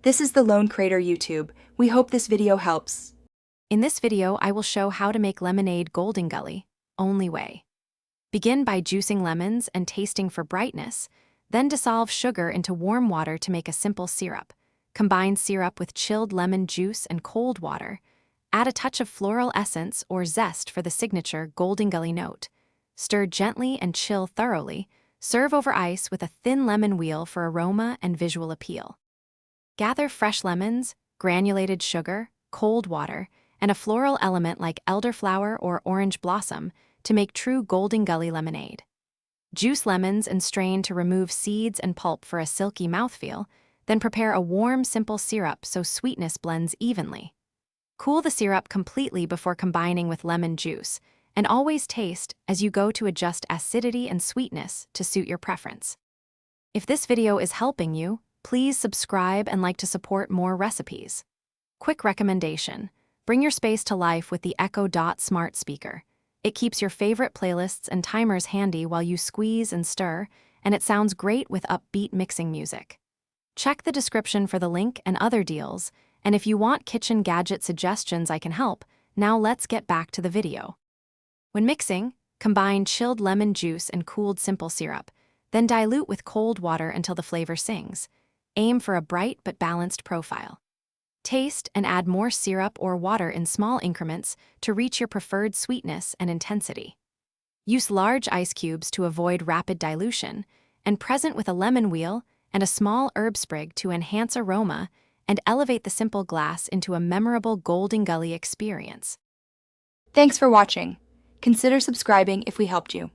This is the Lone Crater YouTube. We hope this video helps. In this video, I will show how to make lemonade Goldengully, only way. Begin by juicing lemons and tasting for brightness, then dissolve sugar into warm water to make a simple syrup. Combine syrup with chilled lemon juice and cold water. Add a touch of floral essence or zest for the signature Goldengully note. Stir gently and chill thoroughly. Serve over ice with a thin lemon wheel for aroma and visual appeal. Gather fresh lemons, granulated sugar, cold water, and a floral element like elderflower or orange blossom to make true Goldengully lemonade. Juice lemons and strain to remove seeds and pulp for a silky mouthfeel, then prepare a warm, simple syrup so sweetness blends evenly. Cool the syrup completely before combining with lemon juice, and always taste as you go to adjust acidity and sweetness to suit your preference. If this video is helping you, please subscribe and like to support more recipes. Quick recommendation: bring your space to life with the Echo Dot smart speaker. It keeps your favorite playlists and timers handy while you squeeze and stir, and it sounds great with upbeat mixing music. Check the description for the link and other deals, and if you want kitchen gadget suggestions, I can help. Now let's get back to the video. When mixing, combine chilled lemon juice and cooled simple syrup, then dilute with cold water until the flavor sings. Aim for a bright but balanced profile. Taste and add more syrup or water in small increments to reach your preferred sweetness and intensity. Use large ice cubes to avoid rapid dilution, and present with a lemon wheel and a small herb sprig to enhance aroma and elevate the simple glass into a memorable Goldengully experience. Thanks for watching. Consider subscribing if we helped you.